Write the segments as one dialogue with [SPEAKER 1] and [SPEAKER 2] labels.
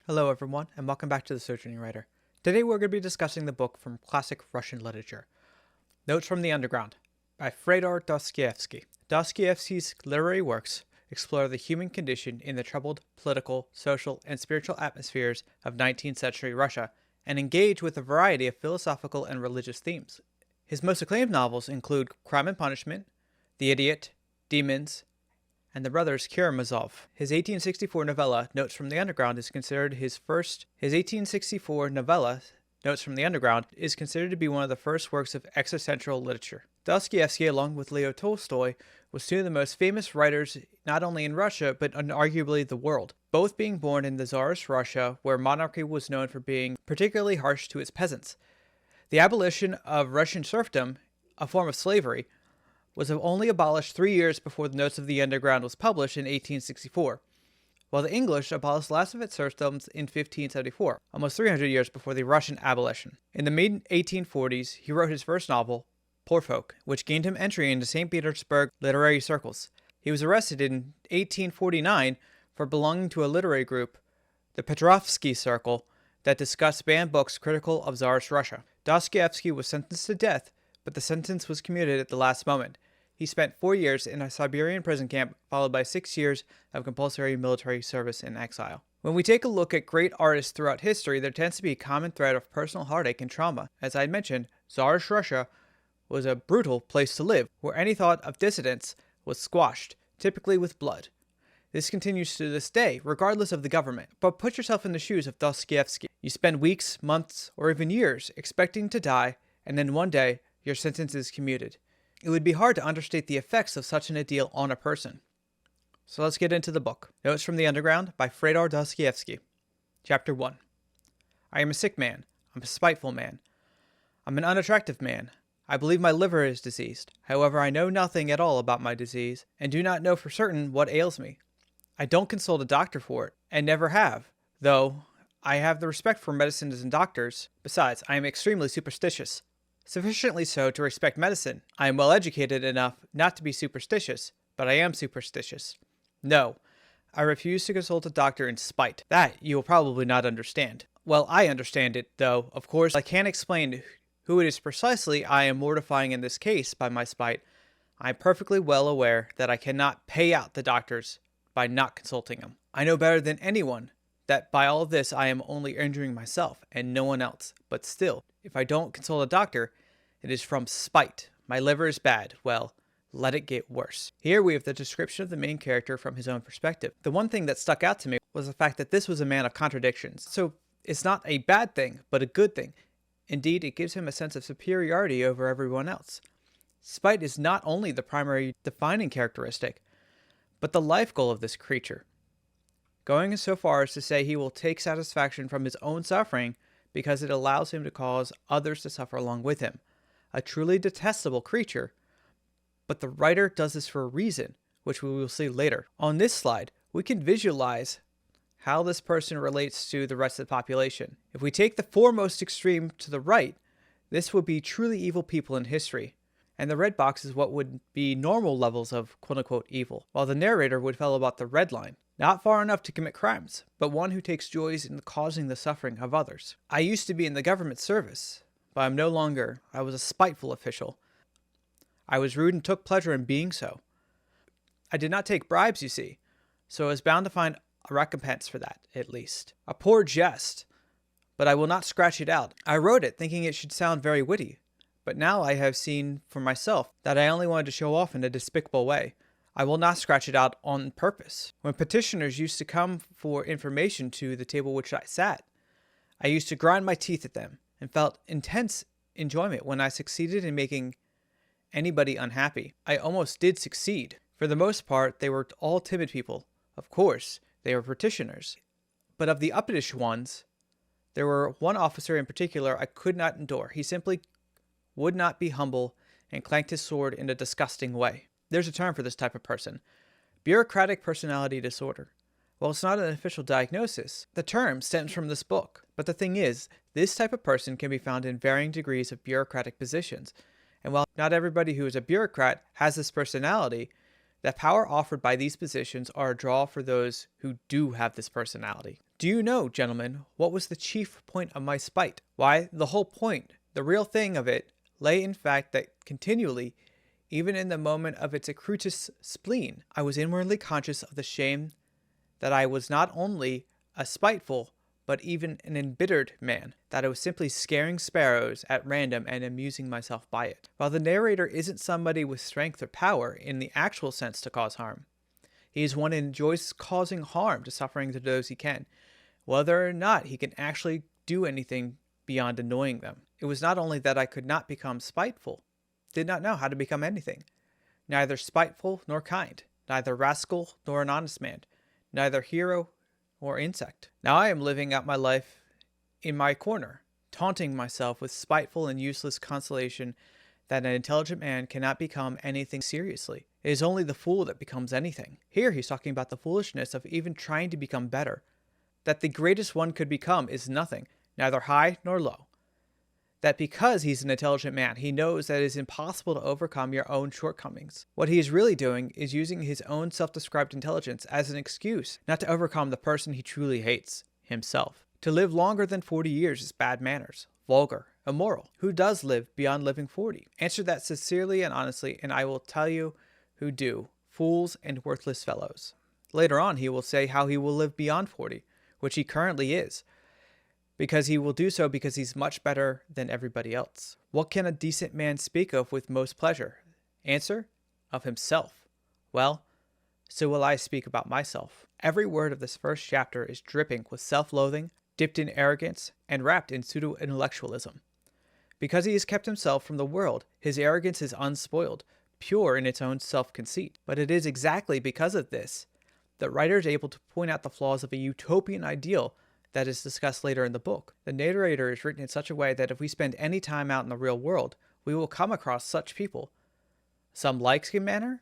[SPEAKER 1] Hello everyone, and welcome back to The Sojourning Writer. Today we're going to be discussing the book from classic Russian literature, Notes from the Underground, by Fyodor Dostoevsky. Dostoevsky's literary works explore the human condition in the troubled political, social, and spiritual atmospheres of 19th century Russia, and engage with a variety of philosophical and religious themes. His most acclaimed novels include Crime and Punishment, The Idiot, Demons, and The Brothers Karamazov. His 1864 novella, Notes from the Underground, is considered his 1864 novella, Notes from the Underground, is considered to be one of the first works of existential literature. Dostoevsky, along with Leo Tolstoy, was two of the most famous writers not only in Russia, but arguably the world, both being born in the Tsarist Russia, where monarchy was known for being particularly harsh to its peasants. The abolition of Russian serfdom, a form of slavery, was only abolished 3 years before the Notes of the Underground was published in 1864, while the English abolished the last of its serfdoms in 1574, almost 300 years before the Russian abolition. In the mid-1840s, he wrote his first novel, Poor Folk, which gained him entry into St. Petersburg literary circles. He was arrested in 1849 for belonging to a literary group, the Petrovsky Circle, that discussed banned books critical of Tsarist Russia. Dostoevsky was sentenced to death, but the sentence was commuted at the last moment. He spent 4 years in a Siberian prison camp, followed by 6 years of compulsory military service in exile. When we take a look at great artists throughout history, there tends to be a common thread of personal heartache and trauma. As I mentioned, Tsarist Russia was a brutal place to live, where any thought of dissidence was squashed, typically with blood. This continues to this day, regardless of the government. But put yourself in the shoes of Dostoevsky. You spend weeks, months, or even years expecting to die, and then one day, your sentence is commuted. It would be hard to understate the effects of such an ordeal on a person. So let's get into the book. Notes from the Underground by Fyodor Dostoevsky. Chapter 1. I am a sick man. I'm a spiteful man. I'm an unattractive man. I believe my liver is diseased. However, I know nothing at all about my disease, and do not know for certain what ails me. I don't consult a doctor for it, and never have, though I have the respect for medicines and doctors. Besides, I am extremely superstitious. Sufficiently so to respect medicine. I am well educated enough not to be superstitious, but I am superstitious. No, I refuse to consult a doctor in spite. That you will probably not understand. Well, I understand it, though, of course, I can't explain who it is precisely I am mortifying in this case by my spite. I am perfectly well aware that I cannot pay out the doctors by not consulting them. I know better than anyone that by all this I am only injuring myself and no one else, but still, if I don't consult a doctor, it is from spite. My liver is bad. Well, let it get worse. Here we have the description of the main character from his own perspective. The one thing that stuck out to me was the fact that this was a man of contradictions. So it's not a bad thing, but a good thing. Indeed, it gives him a sense of superiority over everyone else. Spite is not only the primary defining characteristic, but the life goal of this creature. Going so far as to say he will take satisfaction from his own suffering because it allows him to cause others to suffer along with him. A truly detestable creature, but the writer does this for a reason, which we will see later. On this slide, we can visualize how this person relates to the rest of the population. If we take the foremost extreme to the right, this would be truly evil people in history, and the red box is what would be normal levels of quote-unquote evil, while the narrator would fall about the red line. Not far enough to commit crimes, but one who takes joys in causing the suffering of others. I used to be in the government service, but I'm no longer. I was a spiteful official. I was rude and took pleasure in being so. I did not take bribes, you see, so I was bound to find a recompense for that, at least. A poor jest, but I will not scratch it out. I wrote it thinking it should sound very witty, but now I have seen for myself that I only wanted to show off in a despicable way. I will not scratch it out on purpose. When petitioners used to come for information to the table which I sat, I used to grind my teeth at them and felt intense enjoyment when I succeeded in making anybody unhappy. I almost did succeed. For the most part, they were all timid people. Of course, they were petitioners. But of the uppish ones, there were one officer in particular I could not endure. He simply would not be humble and clanked his sword in a disgusting way. There's a term for this type of person. Bureaucratic personality disorder. Well, it's not an official diagnosis. The term stems from this book. But the thing is, this type of person can be found in varying degrees of bureaucratic positions. And while not everybody who is a bureaucrat has this personality, the power offered by these positions are a draw for those who do have this personality. Do you know, gentlemen, what was the chief point of my spite? Why, the whole point, the real thing of it, lay in fact that continually, even in the moment of its acutest spleen, I was inwardly conscious of the shame that I was not only a spiteful, but even an embittered man, that I was simply scaring sparrows at random and amusing myself by it. While the narrator isn't somebody with strength or power in the actual sense to cause harm, he is one who enjoys causing harm to suffering to those he can, whether or not he can actually do anything beyond annoying them. It was not only that I could not become spiteful, did not know how to become anything, neither spiteful nor kind, neither rascal nor an honest man, neither hero or insect. Now I am living out my life in my corner, taunting myself with spiteful and useless consolation that an intelligent man cannot become anything seriously. It is only the fool that becomes anything. Here he's talking about the foolishness of even trying to become better, that the greatest one could become is nothing, neither high nor low. That because he's an intelligent man, he knows that it is impossible to overcome your own shortcomings. What he is really doing is using his own self-described intelligence as an excuse not to overcome the person he truly hates, himself. To live longer than 40 years is bad manners, vulgar, immoral. Who does live beyond living 40? Answer that sincerely and honestly, and I will tell you who do, fools and worthless fellows. Later on, he will say how he will live beyond 40, which he currently is, because he will do so because he's much better than everybody else. What can a decent man speak of with most pleasure? Answer, of himself. Well, so will I speak about myself. Every word of this first chapter is dripping with self-loathing, dipped in arrogance, and wrapped in pseudo-intellectualism. Because he has kept himself from the world, his arrogance is unspoiled, pure in its own self-conceit. But it is exactly because of this the writer is able to point out the flaws of a utopian ideal that is discussed later in the book. The narrator is written in such a way that if we spend any time out in the real world, we will come across such people, some like in manner,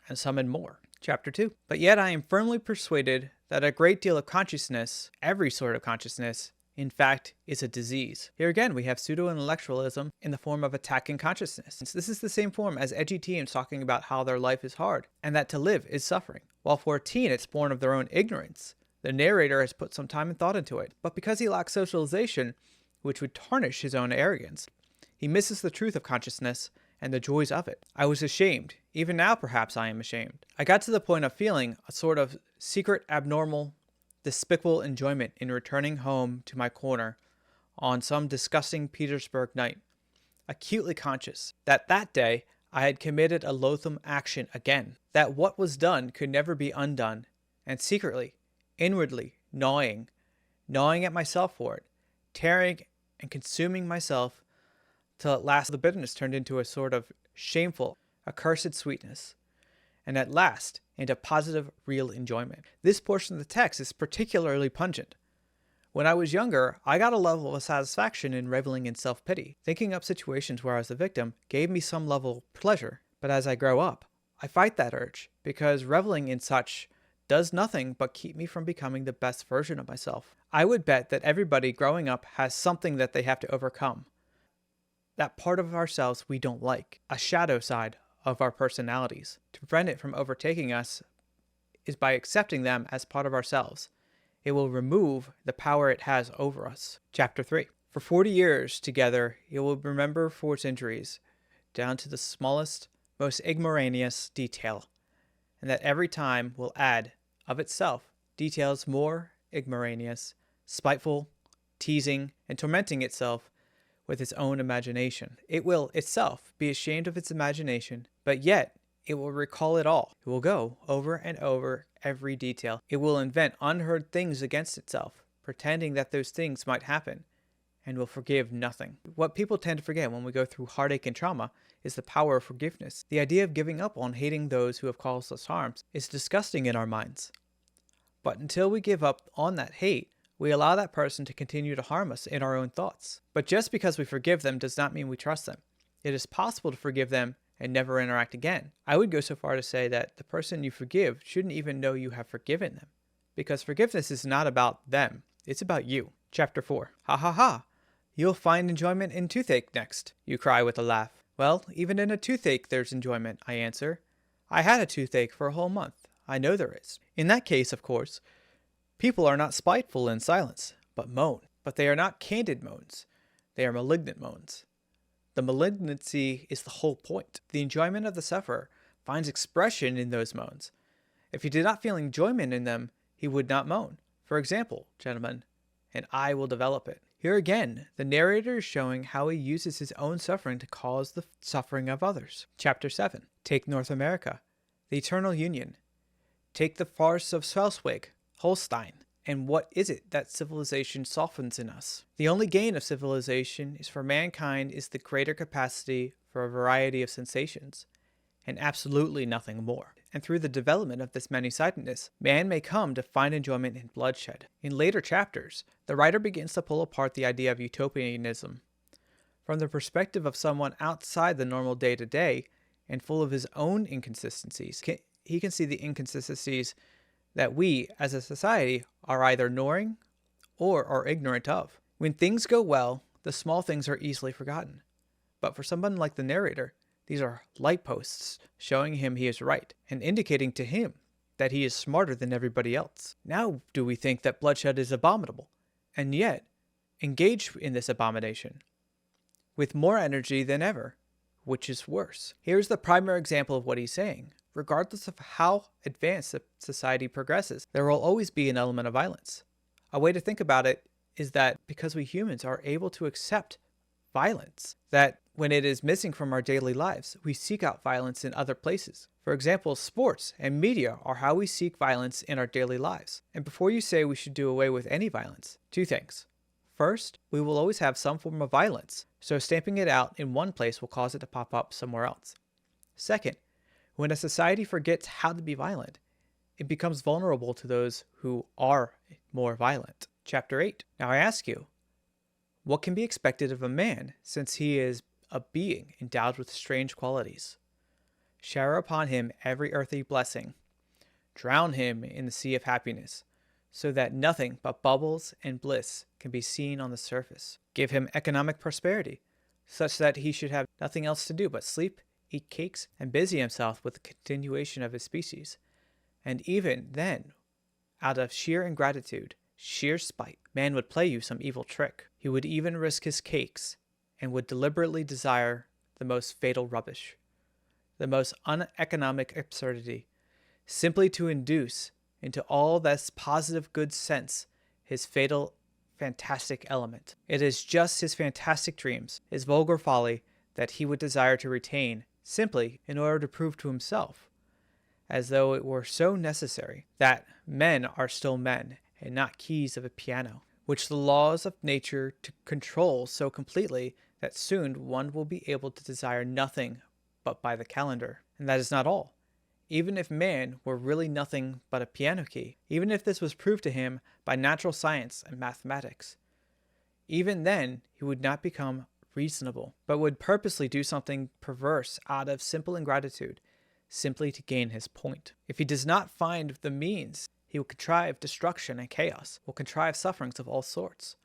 [SPEAKER 1] and some in more. Chapter 2. But yet I am firmly persuaded that a great deal of consciousness, every sort of consciousness, in fact, is a disease. Here again, we have pseudo-intellectualism in the form of attacking consciousness. This is the same form as edgy teens talking about how their life is hard, and that to live is suffering. While for a teen, it's born of their own ignorance. The narrator has put some time and thought into it, but because he lacks socialization, which would tarnish his own arrogance, he misses the truth of consciousness and the joys of it. I was ashamed. Even now, perhaps I am ashamed. I got to the point of feeling a sort of secret, abnormal, despicable enjoyment in returning home to my corner on some disgusting Petersburg night, acutely conscious that that day I had committed a loathsome action again, that what was done could never be undone, and secretly, inwardly gnawing at myself for it, tearing and consuming myself till at last the bitterness turned into a sort of shameful, accursed sweetness, and at last into positive, real enjoyment. This portion of the text is particularly pungent. When I was younger, I got a level of satisfaction in reveling in self-pity. Thinking up situations where I was the victim gave me some level of pleasure, but as I grow up, I fight that urge, because reveling in such does nothing but keep me from becoming the best version of myself. I would bet that everybody growing up has something that they have to overcome. That part of ourselves we don't like, a shadow side of our personalities. To prevent it from overtaking us is by accepting them as part of ourselves. It will remove the power it has over us. Chapter 3. For 40 years together, you will remember for its injuries, down to the smallest, most ignominious detail, and that every time will add, of itself, details more ignominious, spiteful, teasing, and tormenting itself with its own imagination. It will itself be ashamed of its imagination, but yet it will recall it all. It will go over and over every detail. It will invent unheard things against itself, pretending that those things might happen, and will forgive nothing. What people tend to forget when we go through heartache and trauma is the power of forgiveness. The idea of giving up on hating those who have caused us harms is disgusting in our minds. But until we give up on that hate, we allow that person to continue to harm us in our own thoughts. But just because we forgive them does not mean we trust them. It is possible to forgive them and never interact again. I would go so far to say that the person you forgive shouldn't even know you have forgiven them, because forgiveness is not about them, it's about you. Chapter 4. Ha ha ha! You'll find enjoyment in toothache next, you cry with a laugh. Well, even in a toothache there's enjoyment, I answer. I had a toothache for a whole month. I know there is. In that case, of course, People are not spiteful in silence, but moan. But they are not candid moans. They are malignant moans. The malignancy is the whole point. The enjoyment of the sufferer finds expression in those moans. If he did not feel enjoyment in them, he would not moan. For example, gentlemen, and I will develop it. Here again, the narrator is showing how he uses his own suffering to cause the suffering of others. Chapter 7. Take North America. The Eternal Union. Take the farce of Schleswig, Holstein. And what is it that civilization softens in us? The only gain of civilization is for mankind is the greater capacity for a variety of sensations, and absolutely nothing more. And through the development of this many-sidedness, man may come to find enjoyment in bloodshed. In later chapters, the writer begins to pull apart the idea of utopianism. From the perspective of someone outside the normal day-to-day and full of his own inconsistencies, he can see the inconsistencies that we, as a society, are either ignoring or are ignorant of. When things go well, the small things are easily forgotten. But for someone like the narrator, these are light posts showing him he is right and indicating to him that he is smarter than everybody else. Now do we think that bloodshed is abominable, and yet engage in this abomination with more energy than ever, which is worse. Here's the primary example of what he's saying. Regardless of how advanced the society progresses, there will always be an element of violence. A way to think about it is that because we humans are able to accept violence, that when it is missing from our daily lives, we seek out violence in other places. For example, sports and media are how we seek violence in our daily lives. And before you say we should do away with any violence, two things. First, we will always have some form of violence, so stamping it out in one place will cause it to pop up somewhere else. Second, when a society forgets how to be violent, it becomes vulnerable to those who are more violent. Chapter 8. Now I ask you, what can be expected of a man since he is a being endowed with strange qualities? Shower upon him every earthly blessing. Drown him in the sea of happiness, so that nothing but bubbles and bliss can be seen on the surface. Give him economic prosperity, such that he should have nothing else to do but sleep, eat cakes, and busy himself with the continuation of his species. And even then, out of sheer ingratitude, sheer spite, man would play you some evil trick. He would even risk his cakes, and would deliberately desire the most fatal rubbish, the most uneconomic absurdity, simply to induce into all this positive good sense his fatal, fantastic element. It is just his fantastic dreams, his vulgar folly, that he would desire to retain, simply in order to prove to himself, as though it were so necessary, that men are still men, and not keys of a piano, which the laws of nature to control so completely that soon one will be able to desire nothing but by the calendar. And that is not all. Even if man were really nothing but a piano key, even if this was proved to him by natural science and mathematics, even then he would not become reasonable, but would purposely do something perverse out of simple ingratitude, simply to gain his point. If he does not find the means, he will contrive destruction and chaos, will contrive sufferings of all sorts,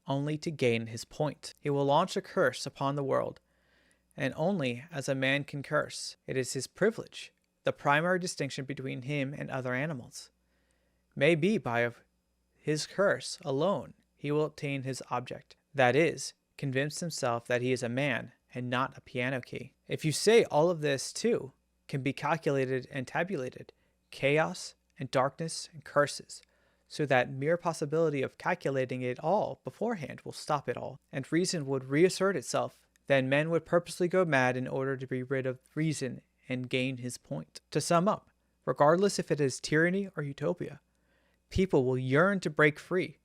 [SPEAKER 1] only to gain his point. He will launch a curse upon the world, and only as a man can curse. It is his privilege, the primary distinction between him and other animals. May be by his curse alone he will attain his object, that is, convince himself that he is a man and not a piano key. If you say all of this too can be calculated and tabulated, chaos and darkness and curses, so that mere possibility of calculating it all beforehand will stop it all, and reason would reassert itself, then men would purposely go mad in order to be rid of reason and gain his point. To sum up, regardless if it is tyranny or utopia, people will yearn to break free,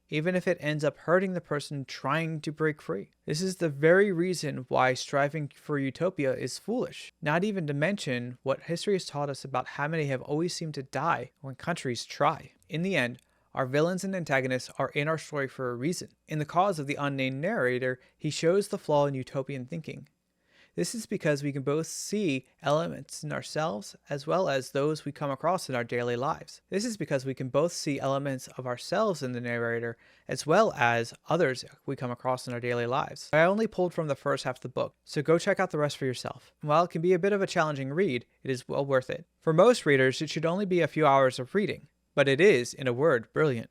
[SPEAKER 1] even if it ends up hurting the person trying to break free. This is the very reason why striving for utopia is foolish, not even to mention what history has taught us about how many have always seemed to die when countries try. In the end, our villains and antagonists are in our story for a reason. In the cause of the unnamed narrator, he shows the flaw in utopian thinking. This is because we can both see elements in ourselves as well as those we come across in our daily lives. This is because we can both see elements of ourselves in the narrator as well as others we come across in our daily lives. I only pulled from the first half of the book, so go check out the rest for yourself. While it can be a bit of a challenging read, it is well worth it. For most readers, it should only be a few hours of reading. but it is, in a word, brilliant.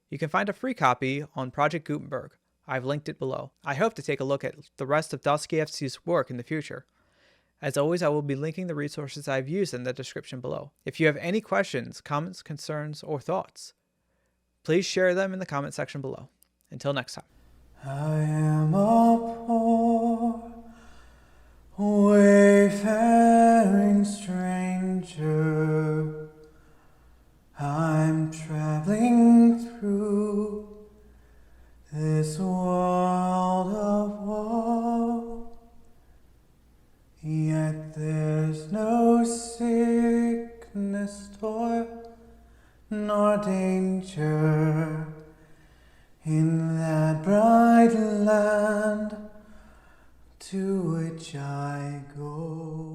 [SPEAKER 1] You can find a free copy on Project Gutenberg. I've linked it below. I hope to take a look at the rest of Dostoevsky's work in the future. As always, I will be linking the resources I've used in the description below. If you have any questions, comments, concerns, or thoughts, please share them in the comment section below. Until next time.
[SPEAKER 2] I am a poor, wayfaring stranger. I'm traveling through this world of woe. Yet there's no sickness, toil, nor danger in that bright land to which I go.